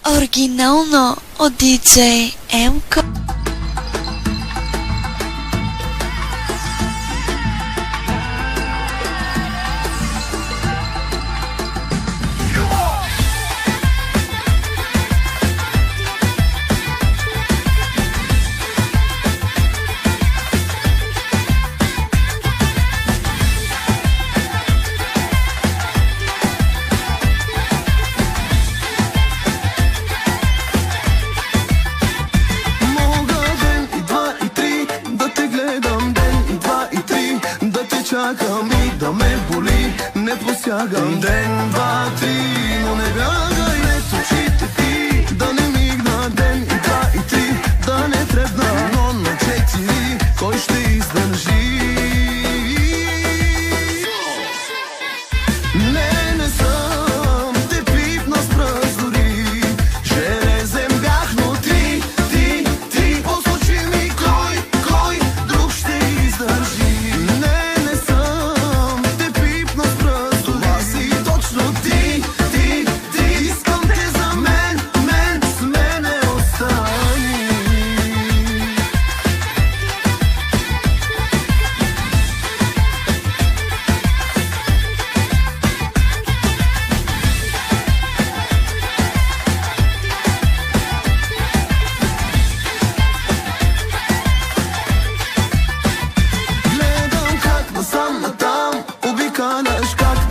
Оригинално от DJ Емко. Чакам и да ме боли, не посягам. Ден, два, три, но не бягай. Пред очите ти, да не мигна. Ден, и два, и три, да не трепна. Но на 4, кой ще издържи? Не съм те пипна с пръст дори. Железен бях, но ти посочи ми кой друг ще издържи.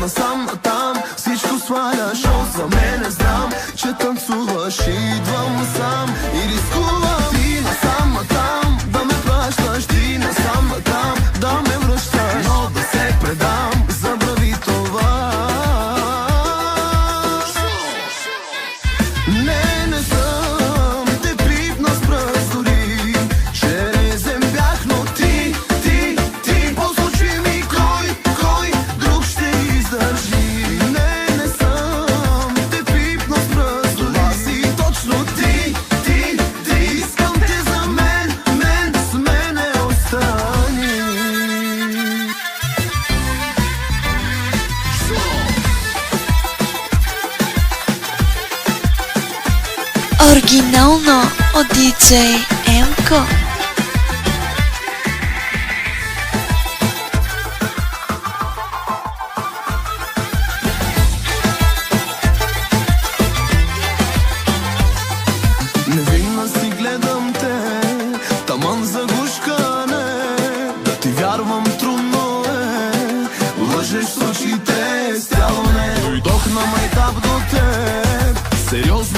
Насам натам, всичко сваляш, за мен не знам, че танцуваш и идвам сам и рискувам. Ти насам натам, да ме пращаш, ти насам натам, да ме връщаш, но да се предам, забрави това. Не съм те припна с пръст дори. Железен бях, но ти посочи ми кой друг ще издържи. Не съм те пипна с пръст, това си точно ти. Искам те за мен, с мене остани. Оригинално от DJ Емко. Невинна си гледам те, таман за гушкане. Да ти вярвам трудно е, лъжеш с очите, с тяло не. Дойдох на майтап до теб, сериозно